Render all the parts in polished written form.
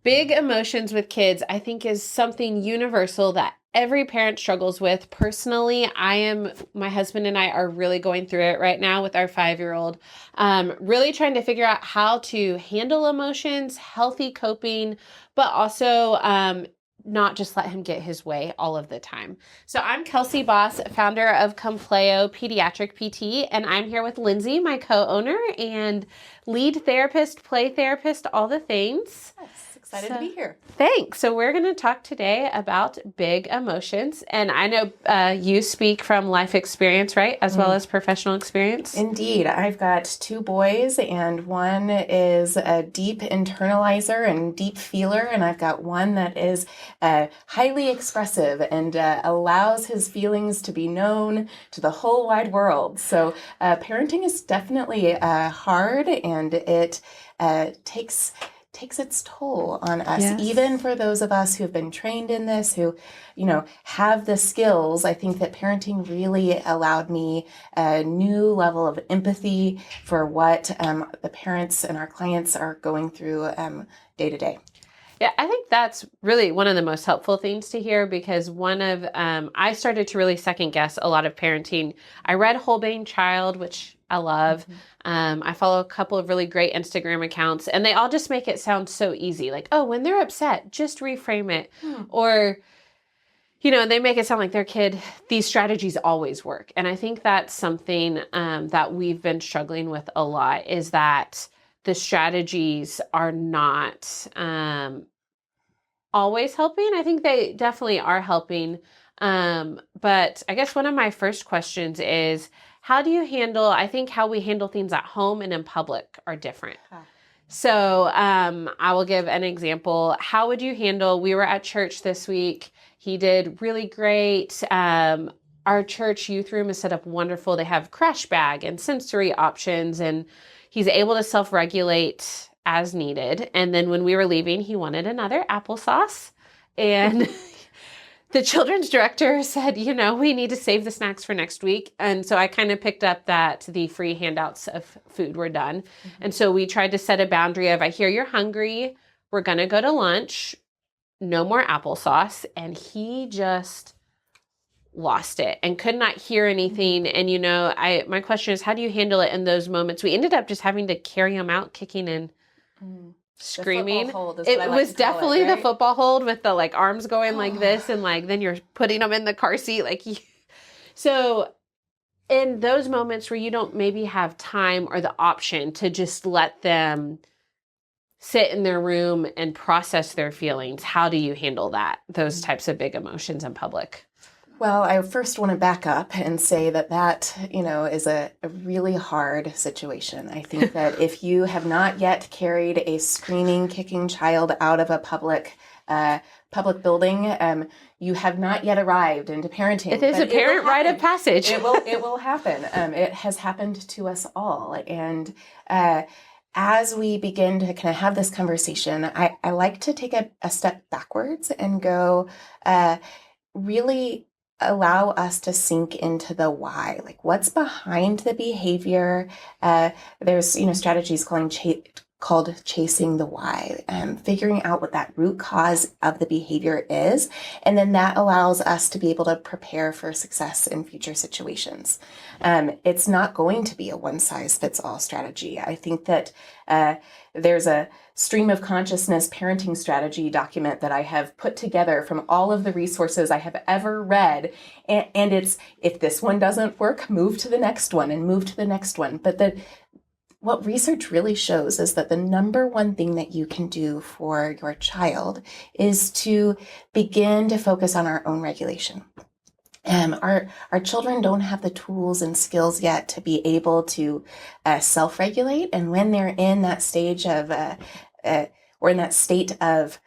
Big emotions with kids, I think, is something universal that every parent struggles with. Personally, my husband and I are really going through it right now with our 5-year-old, really trying to figure out how to handle emotions, healthy coping, but also not just let him get his way all of the time. So I'm Kelsey Baas, founder of Compleo Pediatric PT, and I'm here with Lindsey, my co-owner and lead therapist, play therapist, all the things. Yes, excited to be here. Thanks. So we're going to talk today about big emotions. And I know you speak from life experience, right? As well as professional experience. Indeed. I've got 2 boys, and one is a deep internalizer and deep feeler, and I've got one that is highly expressive and allows his feelings to be known to the whole wide world. So parenting is definitely hard, and it takes its toll on us. Yes. Even for those of us who've been trained in this, who, have the skills. I think that parenting really allowed me a new level of empathy for what the parents and our clients are going through day to day. Yeah, I think that's really one of the most helpful things to hear, because I started to really second guess a lot of parenting. I read Holbein Child, which I love. I follow a couple of really great Instagram accounts, and they all just make it sound so easy. Like, oh, when they're upset, just reframe it. Or, they make it sound like their kid, these strategies always work. And I think that's something that we've been struggling with a lot, is that the strategies are not always helping. I think they definitely are helping. But I guess one of my first questions is, how we handle things at home and in public are different. So I will give an example. How would you handle, we were at church this week. He did really great. Our church youth room is set up wonderful. They have crash bag and sensory options, and he's able to self-regulate as needed. And then when we were leaving, he wanted another applesauce. And the children's director said, we need to save the snacks for next week. And so I kind of picked up that the free handouts of food were done. And so we tried to set a boundary of, I hear you're hungry. We're going to go to lunch. No more applesauce. And he just lost it and could not hear anything. And, my question is, how do you handle it in those moments? We ended up just having to carry him out, kicking and screaming. It was definitely the football hold with the arms going like this, and then you're putting them in the car seat. So in those moments where you don't maybe have time or the option to just let them sit in their room and process their feelings, how do you handle those types of big emotions in public? Well, I first want to back up and say that is a really hard situation. I think that if you have not yet carried a screaming, kicking child out of a public building, you have not yet arrived into parenting. It is a parent rite of passage. It will happen. It has happened to us all. And as we begin to kind of have this conversation, I like to take a step backwards and go really allow us to sink into the why, what's behind the behavior. There's, strategies called chasing the why, figuring out what that root cause of the behavior is. And then that allows us to be able to prepare for success in future situations. It's not going to be a one-size-fits-all strategy. I think that there's a stream of consciousness parenting strategy document that I have put together from all of the resources I have ever read. And it's, if this one doesn't work, move to the next one and move to the next one. But what research really shows is that the number one thing that you can do for your child is to begin to focus on our own regulation. Our children don't have the tools and skills yet to be able to self-regulate, and when they're in that stage of or in that state of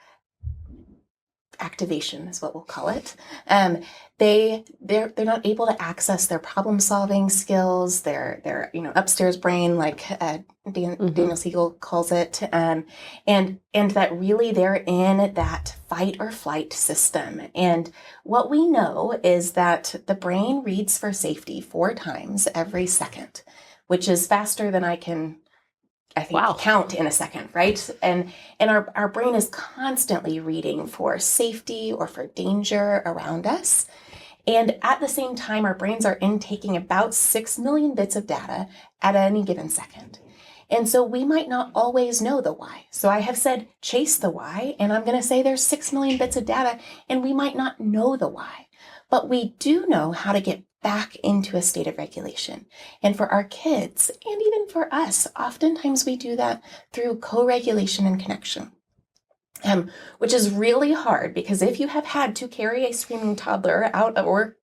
activation is what we'll call it, they're not able to access their problem solving skills, their upstairs brain, like Daniel Siegel calls it, and that really they're in that fight or flight system. And what we know is that the brain reads for safety 4 times every second, which is faster than I can I think, Wow. count in a second, right? And our brain is constantly reading for safety or for danger around us. And at the same time, our brains are intaking about 6 million bits of data at any given second. And so we might not always know the why. So I have said, chase the why, and I'm going to say there's 6 million bits of data, and we might not know the why. But we do know how to get back into a state of regulation. And for our kids, and even for us, oftentimes we do that through co-regulation and connection. Which is really hard, because if you have had to carry a screaming toddler out or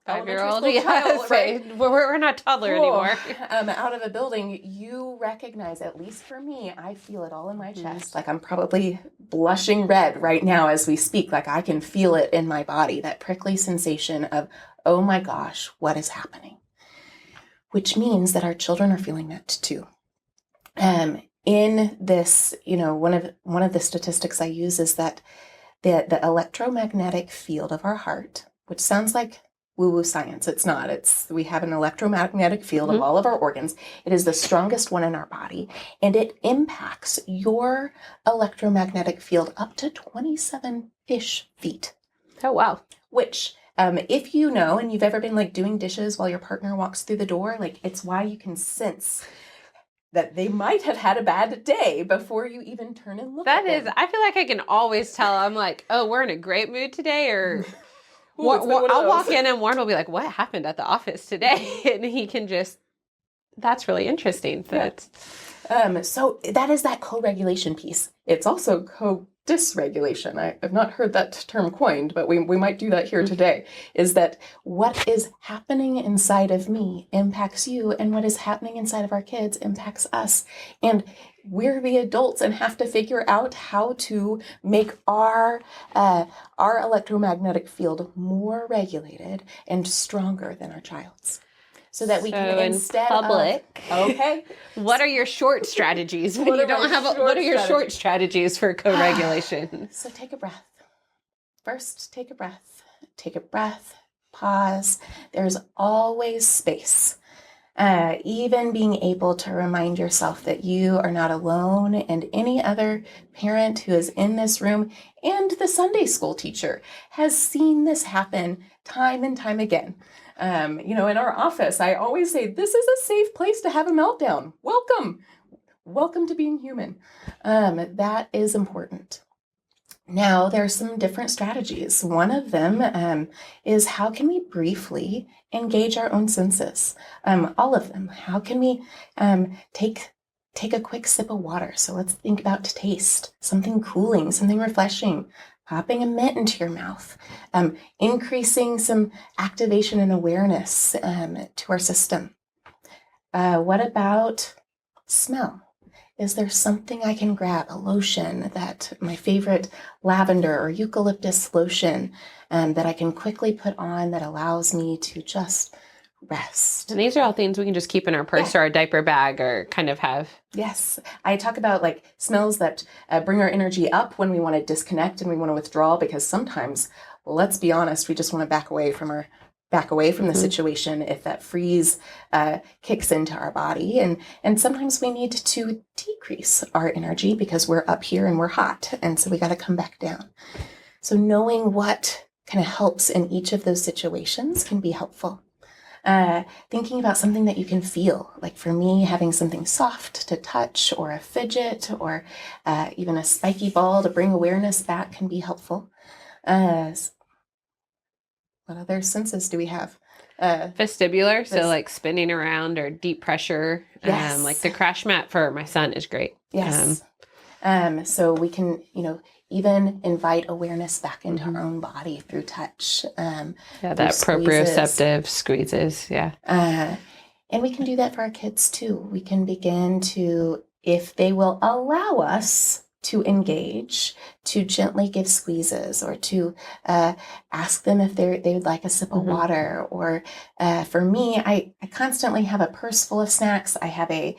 5-year-old, elementary school child, right? We're not toddler anymore. Out of a building, you recognize, at least for me, I feel it all in my chest. Like I'm probably blushing red right now as we speak. Like I can feel it in my body, that prickly sensation of, oh my gosh, what is happening? Which means that our children are feeling that too. In this, one of the statistics I use is that the electromagnetic field of our heart, which sounds like woo-woo science. It's not. We have an electromagnetic field of all of our organs. It is the strongest one in our body, and it impacts your electromagnetic field up to 27-ish feet. Oh, wow. Which, if you know, and you've ever been like doing dishes while your partner walks through the door, like it's why you can sense that they might have had a bad day before you even turn and look at them. I feel like I can always tell. I'm like, oh, we're in a great mood today, or Ooh, I'll walk in and Warren will be like, what happened at the office today? And he can just, that's really interesting. So that is that co-regulation piece. It's also co-dysregulation. I've not heard that term coined, but we might do that here today, is that what is happening inside of me impacts you, and what is happening inside of our kids impacts us. And we're the adults and have to figure out how to make our electromagnetic field more regulated and stronger than our child's. So that we can, instead public, of, okay. What are your short strategies when you don't have what are your short strategies for co-regulation? So take a breath. First, take a breath. Take a breath. Pause. There's always space. Even being able to remind yourself that you are not alone, and any other parent who is in this room and the Sunday school teacher has seen this happen time and time again. In our office, I always say, this is a safe place to have a meltdown. Welcome to being human. That is important. Now, there are some different strategies. One of them is, how can we briefly engage our own senses? All of them. How can we take a quick sip of water? So let's think about taste, something cooling, something refreshing. Popping a mint into your mouth, increasing some activation and awareness to our system. What about smell? Is there something I can grab, a lotion, that my favorite lavender or eucalyptus lotion that I can quickly put on that allows me to just rest? And these are all things we can just keep in our purse or our diaper bag, or kind of have. Yes. I talk about like smells that bring our energy up when we want to disconnect and we want to withdraw, because sometimes, let's be honest, we just want to back away from the situation if that freeze kicks into our body. And sometimes we need to decrease our energy because we're up here and we're hot. And so we got to come back down. So knowing what kind of helps in each of those situations can be helpful. Thinking about something that you can feel, like for me, having something soft to touch, or a fidget, or even a spiky ball to bring awareness back can be helpful. What other senses do we have? Vestibular, so like spinning around, or deep pressure. Yes. Like the crash mat for my son is great. Yes. So we can, even invite awareness back into our own body through touch. That proprioceptive squeezes. Yeah. And we can do that for our kids too. We can begin to, if they will allow us to engage, to gently give squeezes, or to ask them if they would like a sip of water. Or for me, I constantly have a purse full of snacks. I have a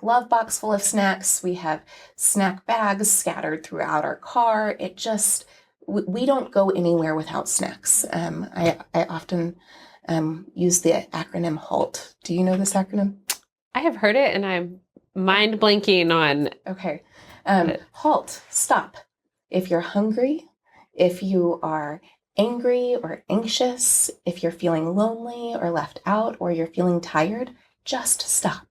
glove box full of snacks. We have snack bags scattered throughout our car. We don't go anywhere without snacks. I often use the acronym HALT. Do you know this acronym? I have heard it, and I'm mind blanking on. Okay. Halt, stop. If you're hungry, if you are angry or anxious, if you're feeling lonely or left out, or you're feeling tired, just stop.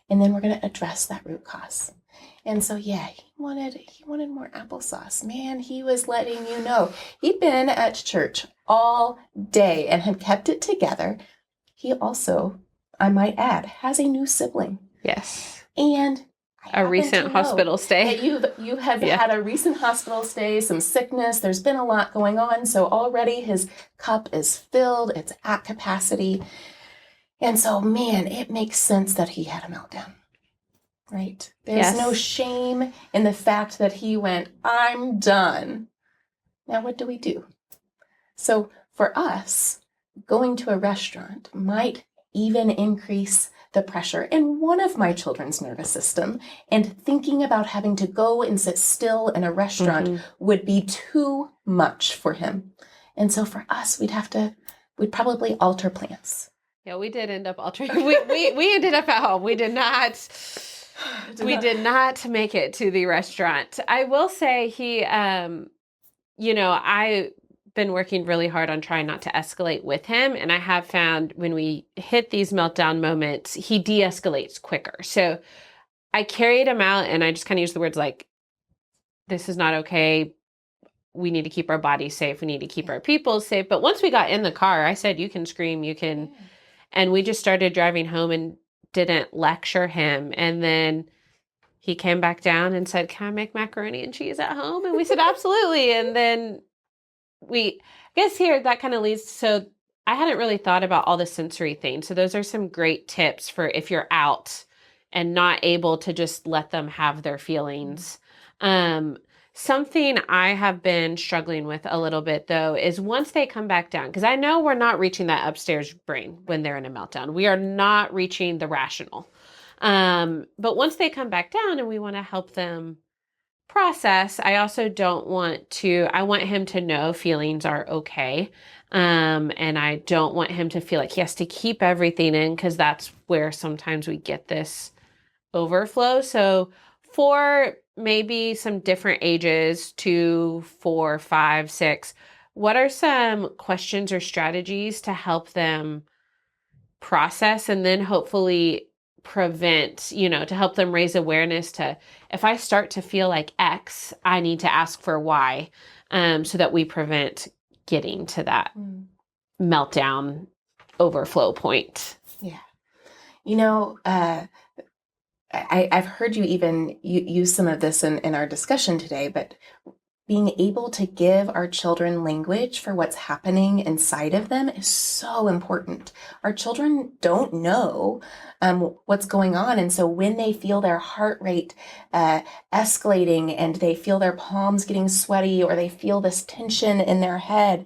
And then we're going to address that root cause. And so, yeah, he wanted more applesauce. Man, he was letting you know. He'd been at church all day and had kept it together. He also, I might add, has a new sibling. Yes. And a recent hospital stay. You have had a recent hospital stay, some sickness. There's been a lot going on. So already his cup is filled. It's at capacity. And so, man, it makes sense that he had a meltdown. Right? There's no shame in the fact that he went, I'm done. Now, what do? So for us, going to a restaurant might even increase the pressure in one of my children's nervous system, and thinking about having to go and sit still in a restaurant would be too much for him. And so for us, we'd probably alter plans. Yeah, we did end up altering. We ended up at home. We did not make it to the restaurant. I will say I've been working really hard on trying not to escalate with him. And I have found when we hit these meltdown moments, he de-escalates quicker. So I carried him out and I just kind of used the words like, this is not okay. We need to keep our bodies safe. We need to keep our people safe. But once we got in the car, I said, you can scream, you can. Yeah. And we just started driving home and didn't lecture him. And then he came back down and said, can I make macaroni and cheese at home? And we said, absolutely. And then I guess here that kind of leads. So I hadn't really thought about all the sensory things. So those are some great tips for if you're out and not able to just let them have their feelings. Something I have been struggling with a little bit, though, is once they come back down, because I know we're not reaching that upstairs brain when they're in a meltdown. We are not reaching the rational. But once they come back down and we want to help them process, I also I want him to know feelings are okay. And I don't want him to feel like he has to keep everything in, because that's where sometimes we get this overflow. So for maybe some different ages, 2, 4, 5, 6, what are some questions or strategies to help them process and then hopefully prevent, to help them raise awareness to, if I start to feel like X, I need to ask for Y, so that we prevent getting to that meltdown overflow point. Yeah. I've heard you even use some of this in our discussion today, but being able to give our children language for what's happening inside of them is so important. Our children don't know what's going on. And so when they feel their heart rate escalating and they feel their palms getting sweaty, or they feel this tension in their head,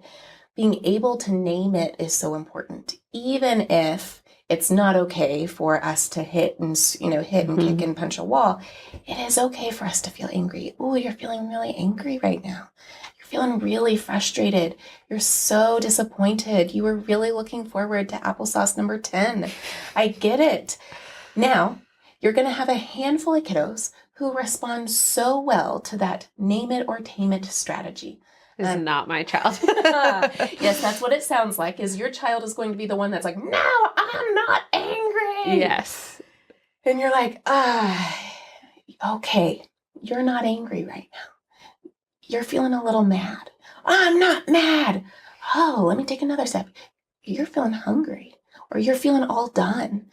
being able to name it is so important. Even if it's not okay for us to hit and kick and punch a wall, it is okay for us to feel angry. Oh, you're feeling really angry right now. You're feeling really frustrated. You're so disappointed. You were really looking forward to applesauce number 10. I get it. Now, you're going to have a handful of kiddos who respond so well to that name it or tame it strategy. This is not my child. Yes, that's what it sounds like, is your child is going to be the one that's like, no, I'm not angry. Yes. And you're like, okay, you're not angry right now. You're feeling a little mad. I'm not mad. Oh, let me take another step. You're feeling hungry, or you're feeling all done.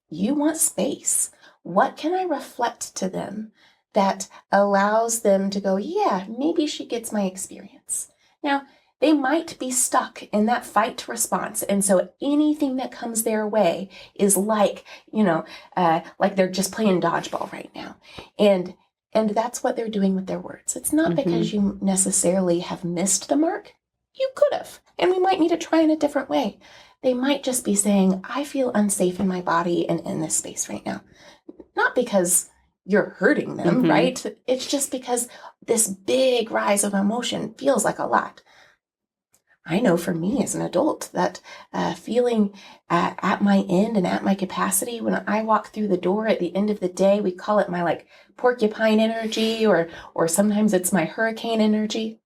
You want space. What can I reflect to them that allows them to go, yeah, maybe she gets my experience. Now, they might be stuck in that fight response. And so anything that comes their way is like they're just playing dodgeball right now. And that's what they're doing with their words. It's not because you necessarily have missed the mark. You could have. And we might need to try in a different way. They might just be saying, I feel unsafe in my body and in this space right now. Not because you're hurting them, right? It's just because this big rise of emotion feels like a lot. I know for me as an adult that feeling at my end and at my capacity, when I walk through the door at the end of the day, we call it my like porcupine energy, or sometimes it's my hurricane energy.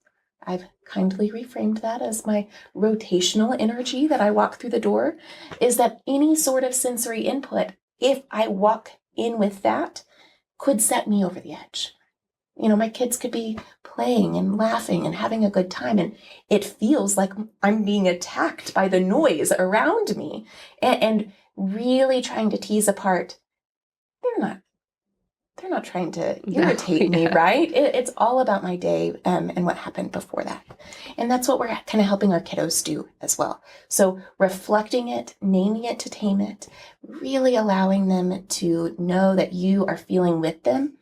I've kindly reframed that as my rotational energy that I walk through the door, is that any sort of sensory input, if I walk in with that, could set me over the edge. My kids could be playing and laughing and having a good time, and it feels like I'm being attacked by the noise around me, and really trying to tease apart. They're not trying to irritate me, right? It's all about my day and what happened before that. And that's what we're kind of helping our kiddos do as well. So reflecting it, naming it to tame it, really allowing them to know that you are feeling with them.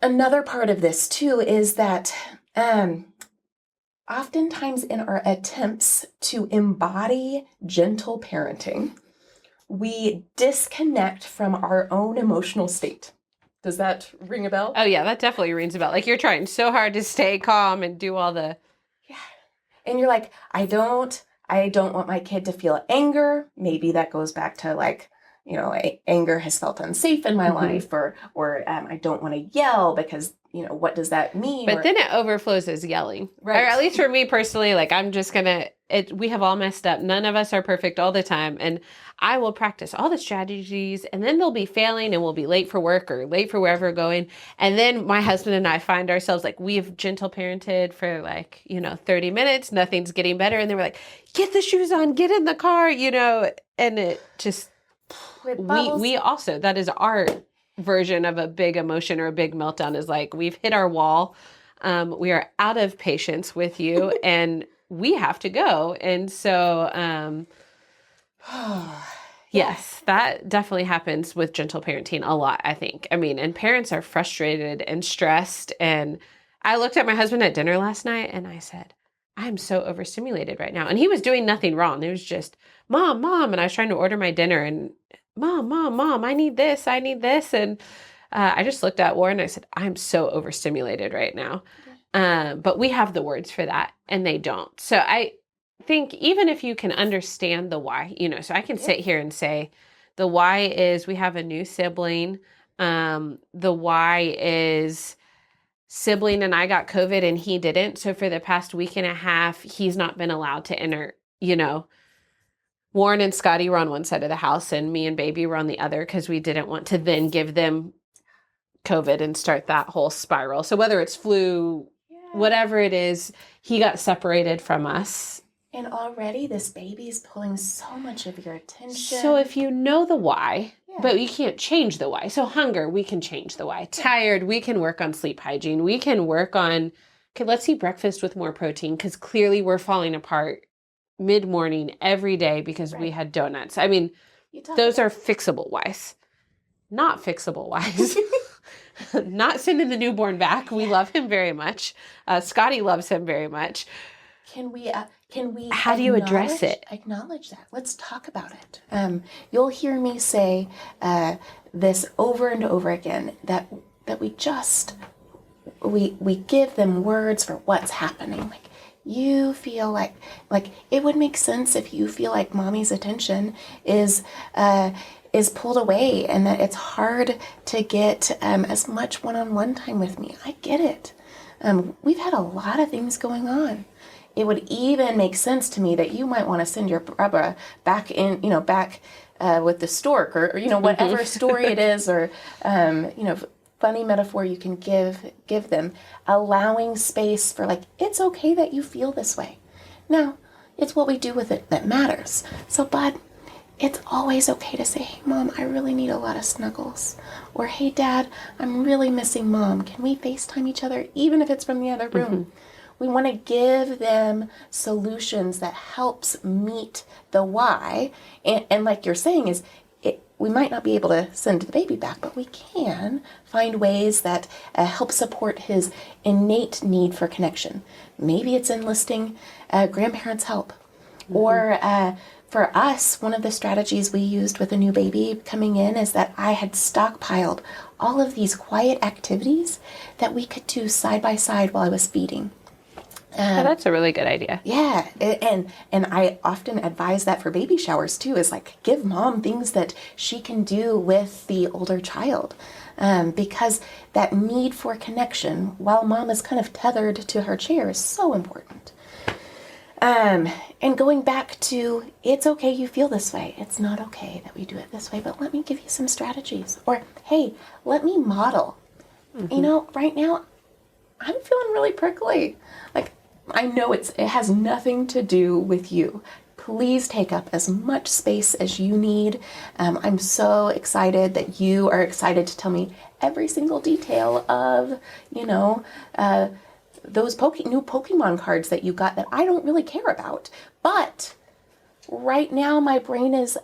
Another part of this too is that oftentimes in our attempts to embody gentle parenting, we disconnect from our own emotional state. Does that ring a bell? Oh yeah, that definitely rings a bell. Like you're trying so hard to stay calm and do all the... Yeah. And you're like, I don't want my kid to feel anger. Maybe that goes back to like, anger has felt unsafe in my life, or I don't want to yell because, what does that mean? But then it overflows as yelling. Right. Or at least for me personally, like I'm just we have all messed up. None of us are perfect all the time. And I will practice all the strategies, and then they'll be failing and we'll be late for work or late for wherever we're going. And then my husband and I find ourselves like, we've gentle parented for 30 minutes, nothing's getting better. And then we're like, get the shoes on, get in the car, and it just, we also, that is our version of a big emotion or a big meltdown, is like, we've hit our wall. We are out of patience with you and we have to go. And so, yes, that definitely happens with gentle parenting a lot, I think. I mean, and parents are frustrated and stressed. And I looked at my husband at dinner last night and I said, I'm so overstimulated right now. And he was doing nothing wrong. It was just, Mom. And I was trying to order my dinner and Mom, I need this. And I just looked at Warren and I said, I'm so overstimulated right now. But we have the words for that and they don't. So I think even if you can understand the why, so I can sit here and say, the why is we have a new sibling. The why is sibling and I got COVID and he didn't. So for the past week and a half, he's not been allowed to enter, Warren and Scotty were on one side of the house and me and baby were on the other because we didn't want to then give them COVID and start that whole spiral. So whether it's flu, whatever it is, he got separated from us. And already this baby's pulling so much of your attention. So if you know the why, but you can't change the why. So hunger, we can change the why. Tired, we can work on sleep hygiene. We can work on, okay, let's eat breakfast with more protein because clearly we're falling apart mid-morning every day because we had donuts. I mean, those are fixable whys. Not fixable whys. Not sending the newborn back. We love him very much. Scotty loves him very much. Can we how do you address it? Acknowledge that. Let's talk about it. You'll hear me say this over and over again, that we give them words for what's happening. Like, you feel like it would make sense if you feel like mommy's attention is pulled away and that it's hard to get as much one-on-one time with me. I get it. We've had a lot of things going on. It would even make sense to me that you might want to send your brother back with the stork or whatever story it is, or funny metaphor you can give them, allowing space for it's okay that you feel this way. Now, it's what we do with it that matters. So, bud, it's always okay to say, hey, Mom, I really need a lot of snuggles. Or, hey, Dad, I'm really missing Mom. Can we FaceTime each other, even if it's from the other room? Mm-hmm. We want to give them solutions that helps meet the why. And like you're saying, we might not be able to send the baby back, but we can find ways that help support his innate need for connection. Maybe it's enlisting grandparents' help. Mm-hmm. Or for us, one of the strategies we used with a new baby coming in is that I had stockpiled all of these quiet activities that we could do side by side while I was feeding. Oh, that's a really good idea. Yeah, and I often advise that for baby showers too, is like give mom things that she can do with the older child, because that need for connection while mom is kind of tethered to her chair is so important. And going back to, it's okay you feel this way. It's not okay that we do it this way, but let me give you some strategies. Or, hey, let me model. Right now, I'm feeling really prickly. Like, I know it has nothing to do with you. Please take up as much space as you need. I'm so excited that you are excited to tell me every single detail of, those new Pokemon cards that you got that I don't really care about. But right now my brain is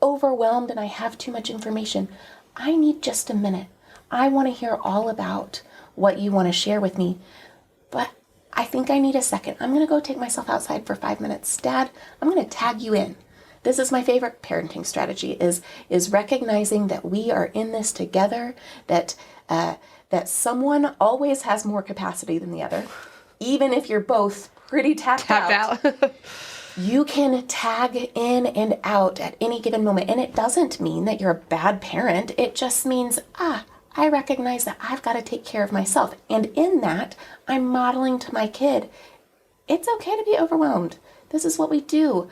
overwhelmed and I have too much information. I need just a minute. I want to hear all about what you want to share with me, but I think I need a second. I'm going to go take myself outside for 5 minutes. Dad, I'm going to tag you in. This is my favorite parenting strategy, is recognizing that we are in this together, that someone always has more capacity than the other. Even if you're both pretty tapped out. You can tag in and out at any given moment. And it doesn't mean that you're a bad parent. It just means, I recognize that I've got to take care of myself. And in that, I'm modeling to my kid, it's okay to be overwhelmed. This is what we do.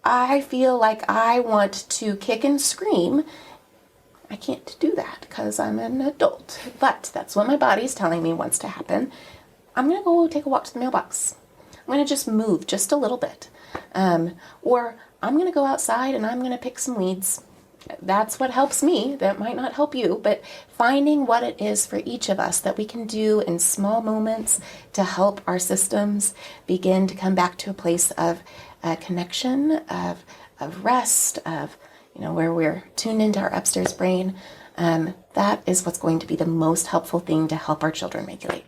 I feel like I want to kick and scream. I can't do that because I'm an adult. But that's what my body's telling me wants to happen. I'm going to go take a walk to the mailbox. I'm going to just move just a little bit. Or I'm going to go outside and I'm going to pick some weeds. That's what helps me. That might not help you, but finding what it is for each of us that we can do in small moments to help our systems begin to come back to a place of connection, of rest, of where we're tuned into our upstairs brain. That is what's going to be the most helpful thing to help our children regulate.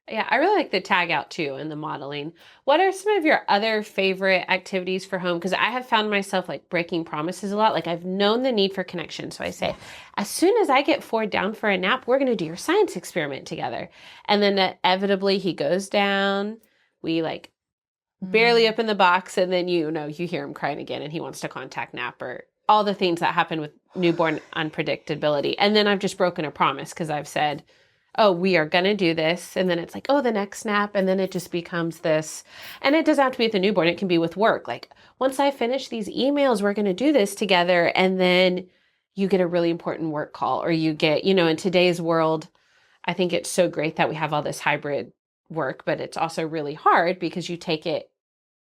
Yeah, I really like the tag out too and the modeling. What are some of your other favorite activities for home? Because I have found myself like breaking promises a lot. Like I've known the need for connection. So I say, as soon as I get Ford down for a nap, we're going to do your science experiment together. And then inevitably he goes down. We like barely open the box. And then, you hear him crying again and he wants to contact nap or all the things that happen with newborn unpredictability. And then I've just broken a promise because I've said, oh, we are going to do this. And then it's like, oh, the next nap. And then it just becomes this. And it doesn't have to be with the newborn. It can be with work. Like once I finish these emails, we're going to do this together. And then you get a really important work call or you get, in today's world, I think it's so great that we have all this hybrid work, but it's also really hard because you take it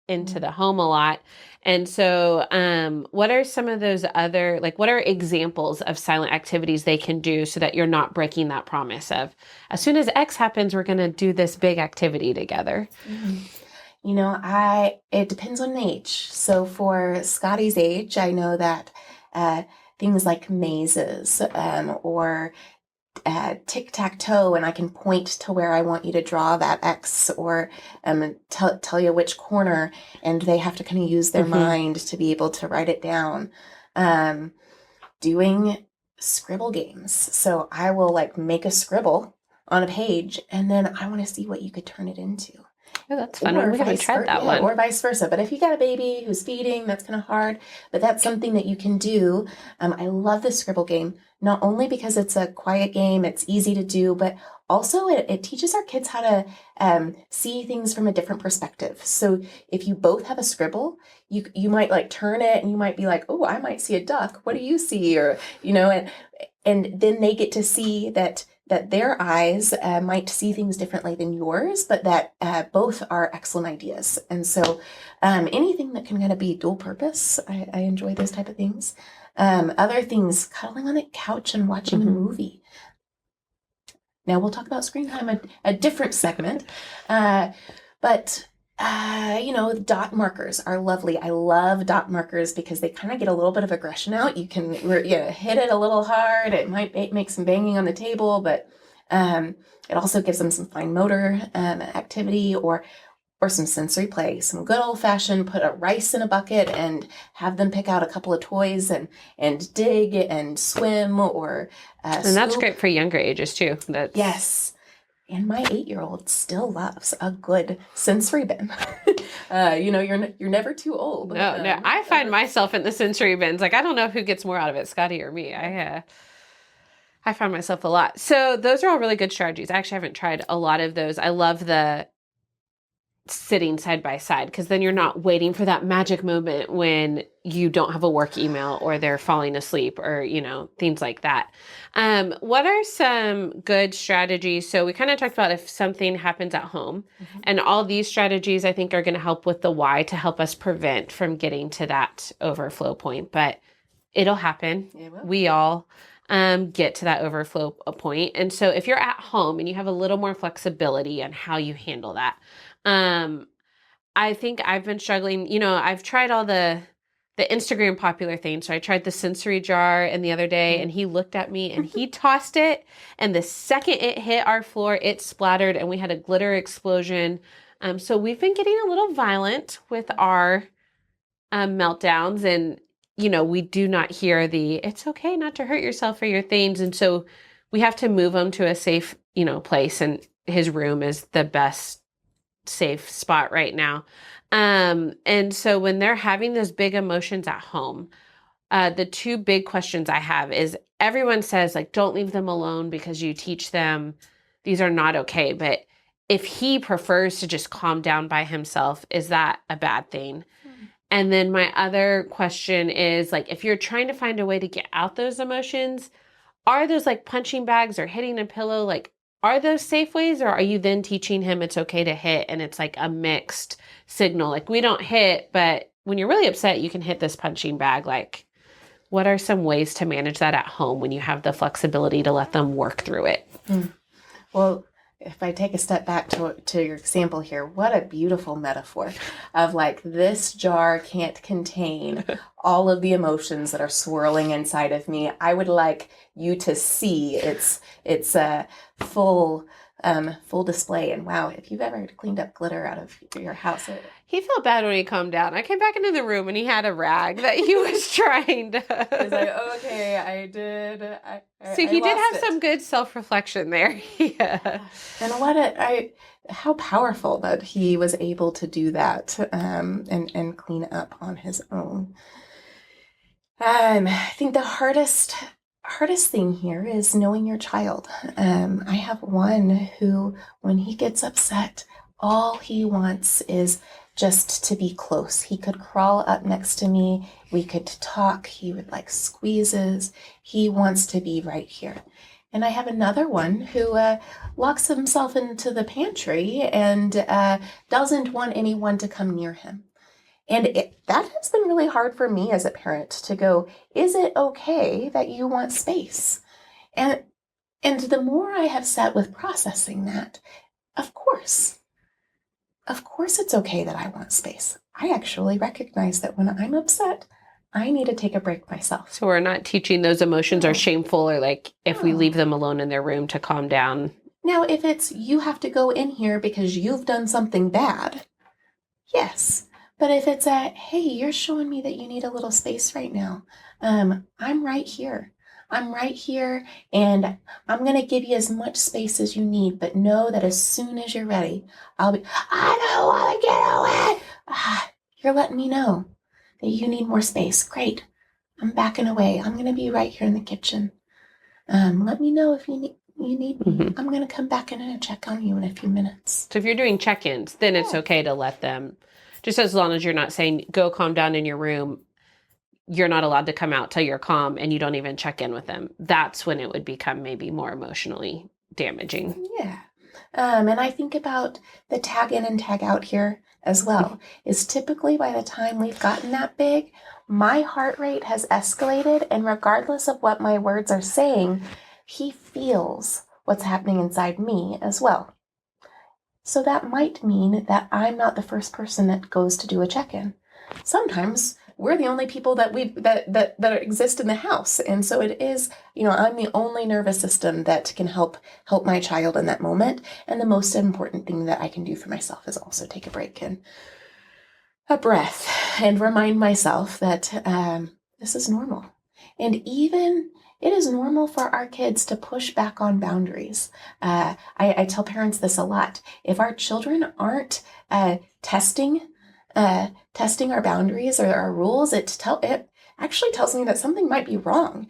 into the home a lot. And so what are some of those other, what are examples of silent activities they can do so that you're not breaking that promise of, as soon as X happens, we're going to do this big activity together? It depends on age. So for Scotty's age, I know that things like mazes or tic-tac-toe, and I can point to where I want you to draw that X, or tell you which corner, and they have to kind of use their mind to be able to write it down. Doing scribble games. So I will make a scribble on a page, and then I want to see what you could turn it into. Oh, that's fun. We haven't tried that one. Or vice versa. But if you got a baby who's feeding, that's kind of hard. But that's something that you can do. I love the scribble game, not only because it's a quiet game, it's easy to do, but also it teaches our kids how to see things from a different perspective. So if you both have a scribble, you might turn it and you might be like, oh, I might see a duck. What do you see? Or, and then they get to see that their eyes might see things differently than yours, but that both are excellent ideas. And so anything that can kind of be dual purpose, I enjoy those type of things. Other things, cuddling on a couch and watching a movie. Now we'll talk about screen time, a different segment. But dot markers are lovely. I love dot markers because they kind of get a little bit of aggression out. You can hit it a little hard. It might make some banging on the table, but it also gives them some fine motor activity or some sensory play. Some good old fashioned put a rice in a bucket and have them pick out a couple of toys and dig and swim or and that's great for younger ages too. Yes. And my 8-year-old still loves a good sensory bin. You're never too old. No, I find myself in the sensory bins. Like, I don't know who gets more out of it, Scotty or me. I find myself a lot. So those are all really good strategies. I actually haven't tried a lot of those. I love the sitting side by side, because then you're not waiting for that magic moment when you don't have a work email or they're falling asleep or, things like that. What are some good strategies? So we kind of talked about if something happens at home, and all these strategies I think are going to help with the why to help us prevent from getting to that overflow point, but it'll happen. It will. We all get to that overflow point. And so if you're at home and you have a little more flexibility on how you handle that, I think I've been struggling. I've tried all the Instagram popular things. So I tried the sensory jar and the other day, and he looked at me and he tossed it. And the second it hit our floor, it splattered and we had a glitter explosion. So we've been getting a little violent with our meltdowns, and we do not hear it's okay not to hurt yourself or your things. And so we have to move him to a safe, place. And his room is the best safe spot right now. And so when they're having those big emotions at home, the two big questions I have is, everyone says, like, don't leave them alone because you teach them these are not okay. But if he prefers to just calm down by himself, is that a bad thing? And then my other question is, like, if you're trying to find a way to get out those emotions, are those like punching bags or hitting a pillow, like, are those safe ways, or are you then teaching him it's okay to hit and it's like a mixed signal? Like, we don't hit, but when you're really upset, you can hit this punching bag. Like, what are some ways to manage that at home when you have the flexibility to let them work through it? Well, if I take a step back to your example here, what a beautiful metaphor of, like, this jar can't contain all of the emotions that are swirling inside of me. I would like you to see its full display. And wow, if you've ever cleaned up glitter out of your house, he felt bad when he calmed down. I came back into the room and he had a rag that he was trying to. He's like, oh, okay, I did. So he did have some good self-reflection there. Yeah. And how powerful that he was able to do that and clean up on his own. I think the hardest thing here is knowing your child. I have one who, when he gets upset, all he wants is just to be close. He could crawl up next to me. We could talk. He would like squeezes. He wants to be right here. And I have another one who locks himself into the pantry and doesn't want anyone to come near him. And that has been really hard for me as a parent to go, is it okay that you want space? And the more I have sat with processing that, of course it's okay that I want space. I actually recognize that when I'm upset, I need to take a break myself. So we're not teaching those emotions are shameful, or like if we leave them alone in their room to calm down. Now, if it's you have to go in here because you've done something bad, yes. But if it's hey, you're showing me that you need a little space right now. I'm right here. I'm right here, and I'm going to give you as much space as you need, but know that as soon as you're ready, I don't want to get away. You're letting me know that you need more space. Great. I'm backing away. I'm going to be right here in the kitchen. Let me know if you need me. I'm going to come back in and check on you in a few minutes. So if you're doing check-ins, then it's okay to let them, just as long as you're not saying, go calm down in your room. You're not allowed to come out till you're calm, and you don't even check in with them. That's when it would become maybe more emotionally damaging. Yeah. And I think about the tag in and tag out here as well. Is typically by the time we've gotten that big, my heart rate has escalated, and regardless of what my words are saying, he feels what's happening inside me as well. So that might mean that I'm not the first person that goes to do a check-in. Sometimes we're the only people that exist in the house. And so it is, I'm the only nervous system that can help my child in that moment. And the most important thing that I can do for myself is also take a break and a breath and remind myself that this is normal. And even it is normal for our kids to push back on boundaries. I tell parents this a lot. If our children aren't testing our boundaries or our rules, it actually tells me that something might be wrong.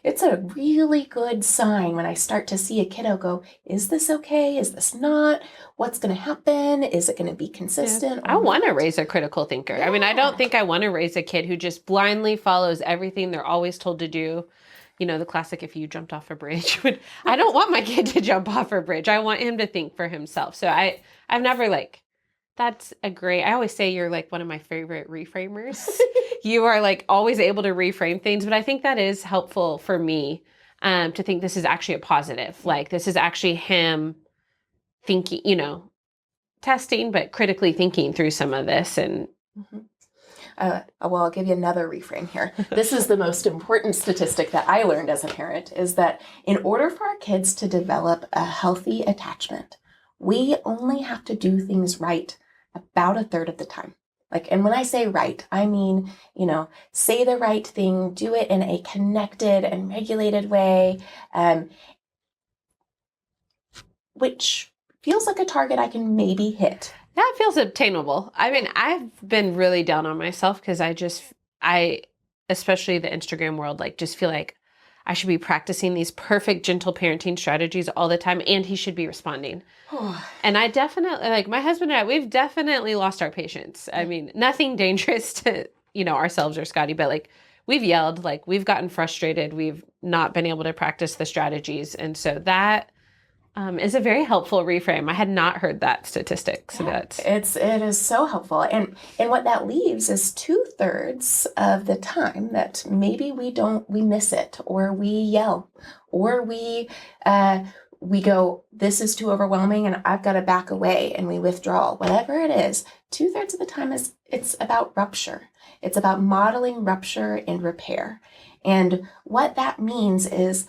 It's a really good sign when I start to see a kiddo go, is this okay? Is this not? What's going to happen? Is it going to be consistent? I want to raise a critical thinker. I mean, I don't think I want to raise a kid who just blindly follows everything they're always told to do. You know, the classic, if you jumped off a bridge. I don't want my kid to jump off a bridge. I want him to think for himself. So I've never that's a great, I always say you're like one of my favorite reframers. You are like always able to reframe things, but I think that is helpful for me to think this is actually a positive. Like this is actually him thinking, testing, but critically thinking through some of this. And well, I'll give you another reframe here. This is the most important statistic that I learned as a parent, is that in order for our kids to develop a healthy attachment, we only have to do things right about a third of the time. And when I say right, I mean, say the right thing, do it in a connected and regulated way, which feels like a target I can maybe hit. That feels obtainable. I mean, I've been really down on myself because I, especially the Instagram world, just feel like I should be practicing these perfect, gentle parenting strategies all the time, and he should be responding. And I definitely, my husband and I, we've definitely lost our patience. I mean, nothing dangerous to, ourselves or Scotty, but we've yelled, we've gotten frustrated. We've not been able to practice the strategies. And so that is a very helpful reframe. I had not heard that statistic. So it is so helpful. And what that leaves is 2/3 of the time that maybe we miss it, or we yell, or we go, this is too overwhelming and I've got to back away, and we withdraw. Whatever it is, 2/3 of the time it's about rupture. It's about modeling rupture and repair. And what that means is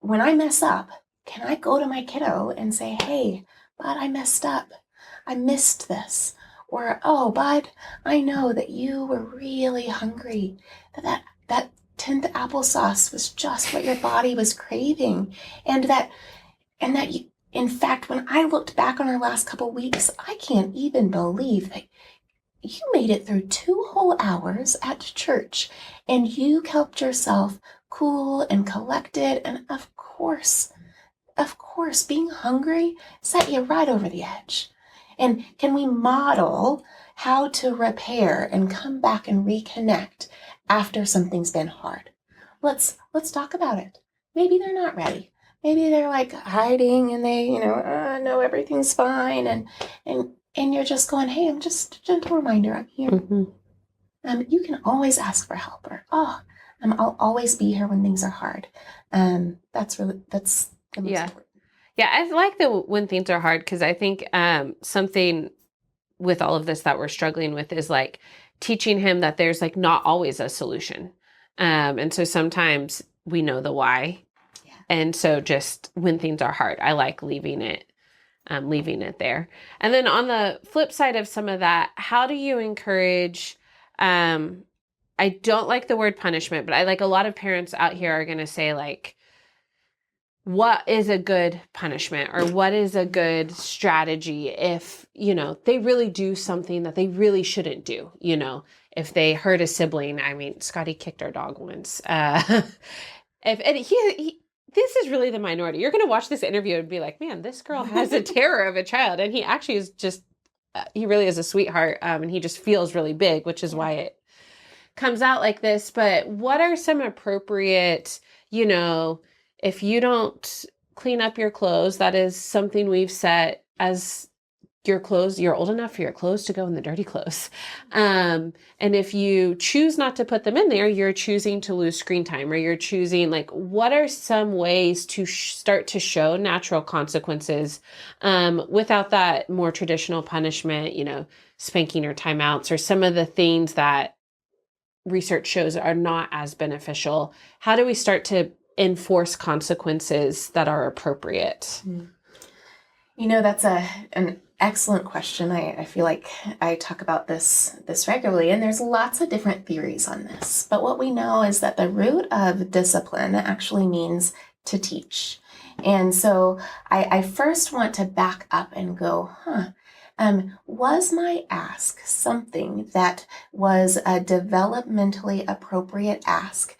when I mess up, can I go to my kiddo and say, hey, bud, I messed up. I missed this. Or, oh, bud, I know that you were really hungry. That tint applesauce was just what your body was craving. And that you, in fact, when I looked back on our last couple weeks, I can't even believe that you made it through 2 whole hours at church, and you kept yourself cool and collected. And of course, being hungry set you right over the edge. And can we model how to repair and come back and reconnect after something's been hard? Let's talk about it. Maybe they're not ready. Maybe they're hiding and they, no, everything's fine. And you're just going, hey, I'm just a gentle reminder, I'm here. Mm-hmm. You can always ask for help, or, I'll always be here when things are hard. That's the most important. Yeah, I like when things are hard, because I think something with all of this that we're struggling with is teaching him that there's not always a solution. And so sometimes we know the why. Yeah. And so just when things are hard, I like leaving it there. And then on the flip side of some of that, how do you encourage, I don't like the word punishment, but I a lot of parents out here are going to say what is a good punishment, or what is a good strategy if, they really do something that they really shouldn't do, if they hurt a sibling. I mean, Scotty kicked our dog once. This is really the minority. You're going to watch this interview and be like, man, this girl has a terror of a child. And he actually is just, he really is a sweetheart. And he just feels really big, which is why it comes out like this. But what are some appropriate, if you don't clean up your clothes, that is something we've set as your clothes, you're old enough for your clothes to go in the dirty clothes. And if you choose not to put them in there, you're choosing to lose screen time, or you're choosing what are some ways to start to show natural consequences without that more traditional punishment, spanking or timeouts, or some of the things that research shows are not as beneficial. How do we start to enforce consequences that are appropriate? That's Excellent question. I feel like I talk about this regularly, and there's lots of different theories on this. But what we know is that the root of discipline actually means to teach. And so I first want to back up and go, was my ask something that was a developmentally appropriate ask?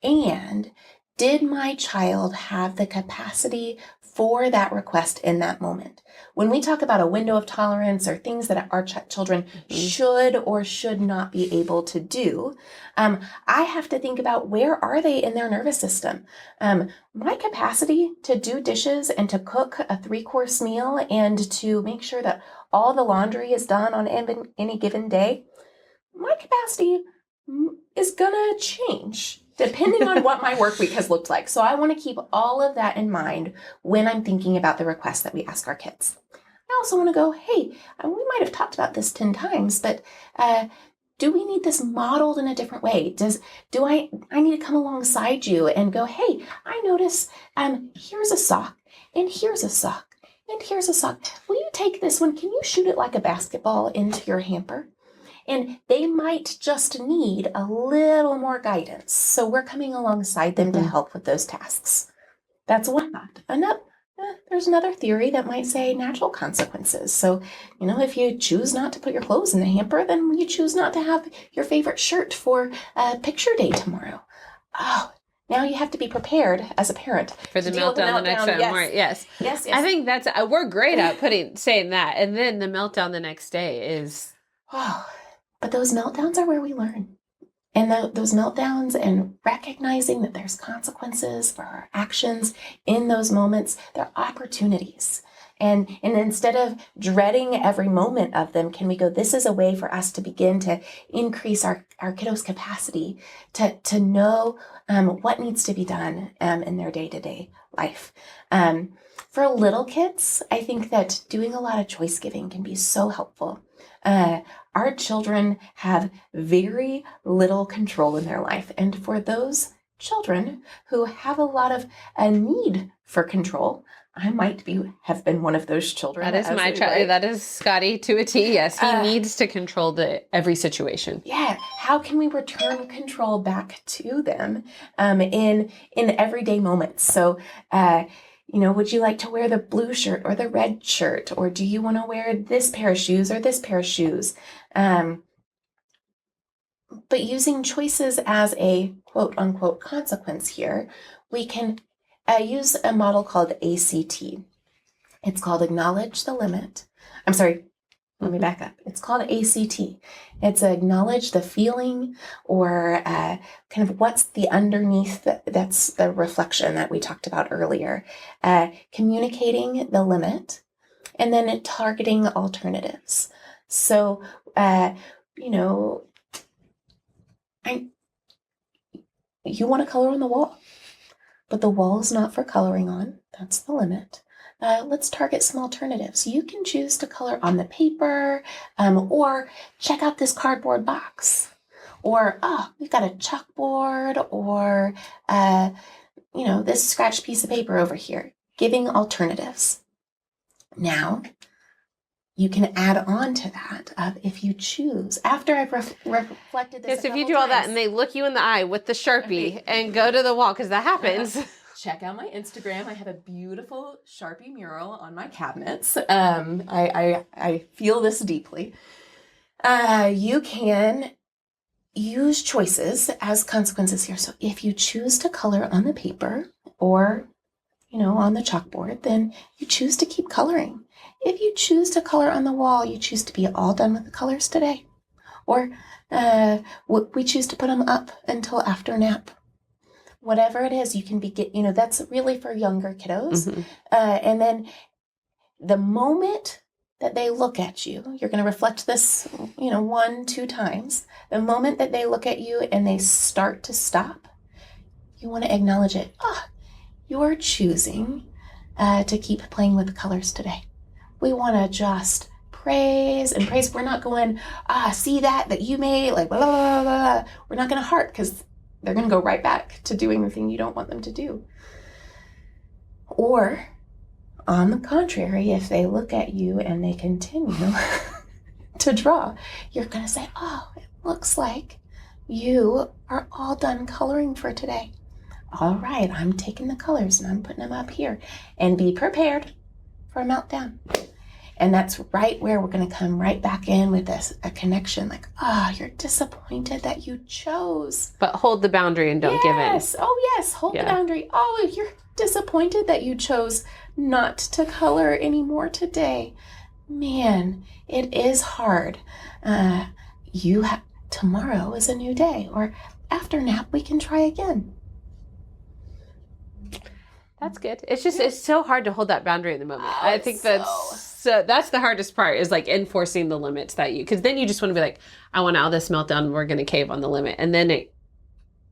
And did my child have the capacity for that request in that moment? When we talk about a window of tolerance or things that our children should or should not be able to do, I have to think about where are they in their nervous system. My capacity to do dishes and to cook a 3-course meal and to make sure that all the laundry is done on any given day, my capacity is gonna change depending on what my work week has looked like. So I want to keep all of that in mind when I'm thinking about the requests that we ask our kids. I also want to go, hey, we might have talked about this 10 times, but do we need this modeled in a different way? Do I need to come alongside you and go, hey, I notice here's a sock, and here's a sock, and here's a sock. Will you take this one? Can you shoot it like a basketball into your hamper? And they might just need a little more guidance. So we're coming alongside them to help with those tasks. That's one thought. There's another theory that might say natural consequences. So, if you choose not to put your clothes in the hamper, then you choose not to have your favorite shirt for picture day tomorrow. Oh, now you have to be prepared as a parent for the meltdown the next time. Yes. Yes. I think that's we're great at saying that, and then the meltdown the next day is. Oh, but those meltdowns are where we learn. And those meltdowns and recognizing that there's consequences for our actions in those moments, they're opportunities. And instead of dreading every moment of them, can we go, this is a way for us to begin to increase our kiddos' capacity to know what needs to be done in their day-to-day life. For little kids, I think that doing a lot of choice giving can be so helpful. Our children have very little control in their life. And for those children who have a lot of a need for control, I might have been one of those children. That is my child. That is Scotty to a T. Yes, he needs to control every situation. Yeah. How can we return control back to them in everyday moments? So, would you like to wear the blue shirt or the red shirt? Or do you want to wear this pair of shoes or this pair of shoes? But using choices as a quote unquote consequence here, we can use a model called ACT. It's called Acknowledge the Limit. I'm sorry, let me back up. It's called ACT. It's acknowledge the feeling or kind of what's the underneath, that's the reflection that we talked about earlier. Communicating the limit and then targeting alternatives. So, you want to color on the wall, but the wall is not for coloring on. That's the limit. Let's target some alternatives. You can choose to color on the paper, or check out this cardboard box, or we've got a chalkboard, or this scratched piece of paper over here. Giving alternatives. Now, you can add on to that if you choose. After I've reflected this, yes, if you do all that and they look you in the eye with the Sharpie and go to the wall, because that happens. Check out my Instagram. I have a beautiful Sharpie mural on my cabinets. I feel this deeply. You can use choices as consequences here. So if you choose to color on the paper or, on the chalkboard, then you choose to keep coloring. If you choose to color on the wall, you choose to be all done with the colors today. Or we choose to put them up until after nap. Whatever it is, you can that's really for younger kiddos. Mm-hmm. And then the moment that they look at you, you're going to reflect this, 1-2 times. The moment that they look at you and they start to stop, you want to acknowledge it. You're choosing to keep playing with the colors today. We want to just praise and praise. We're not going, see that you made, like, blah, blah, blah, blah. We're not going to heart because they're going to go right back to doing the thing you don't want them to do. Or On the contrary, if they look at you and they continue to draw, you're going to say, oh, it looks like you are all done coloring for today. All right, I'm taking the colors and I'm putting them up here. And be prepared for a meltdown. And that's right where we're going to come right back in with a connection, like, you're disappointed that you chose. But hold the boundary and don't give in. Yes. Oh, yes. Hold the boundary. Oh, you're disappointed that you chose not to color anymore today. Man, it is hard. Tomorrow is a new day, or after nap, we can try again. That's good. It's just, it's so hard to hold that boundary in the moment. I think that's the hardest part, is like enforcing the limits because then you just want to be like, I want all this meltdown. We're going to cave on the limit. And then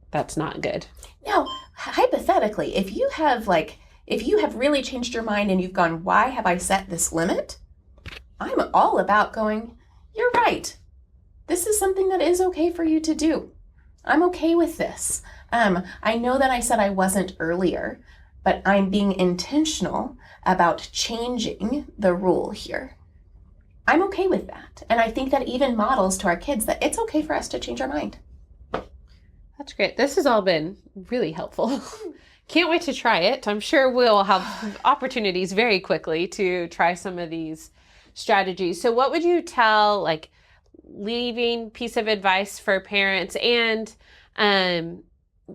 that's not good. Now, hypothetically, if you have really changed your mind and you've gone, why have I set this limit? I'm all about going, you're right. This is something that is okay for you to do. I'm okay with this. I know that I said I wasn't earlier, but I'm being intentional about changing the rule here. I'm okay with that. And I think that even models to our kids that it's okay for us to change our mind. That's great. This has all been really helpful. Can't wait to try it. I'm sure we'll have opportunities very quickly to try some of these strategies. So what would you tell, like, leaving piece of advice for parents, and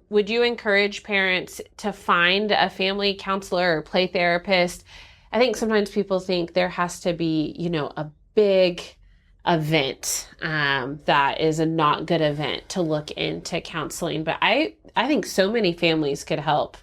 would you encourage parents to find a family counselor or play therapist? I think sometimes people think there has to be, a big event that is a not good event to look into counseling. But I think so many families could help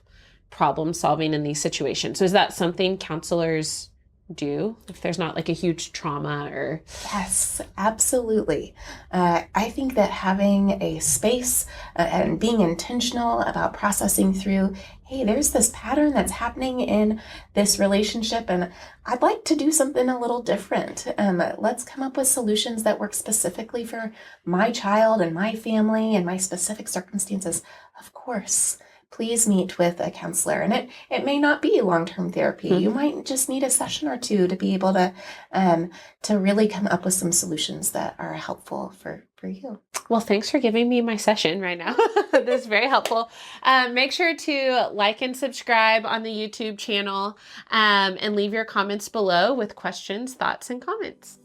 problem solving in these situations. So is that something counselors do if there's not like a huge trauma or? Yes, absolutely. I think that having a space and being intentional about processing through, hey, there's this pattern that's happening in this relationship and I'd like to do something a little different. Let's come up with solutions that work specifically for my child and my family and my specific circumstances. Of course, please meet with a counselor. And it may not be long-term therapy. Mm-hmm. You might just need a session or two to be able to really come up with some solutions that are helpful for you. Well, thanks for giving me my session right now. This is very helpful. Make sure to like and subscribe on the YouTube channel, and leave your comments below with questions, thoughts, and comments.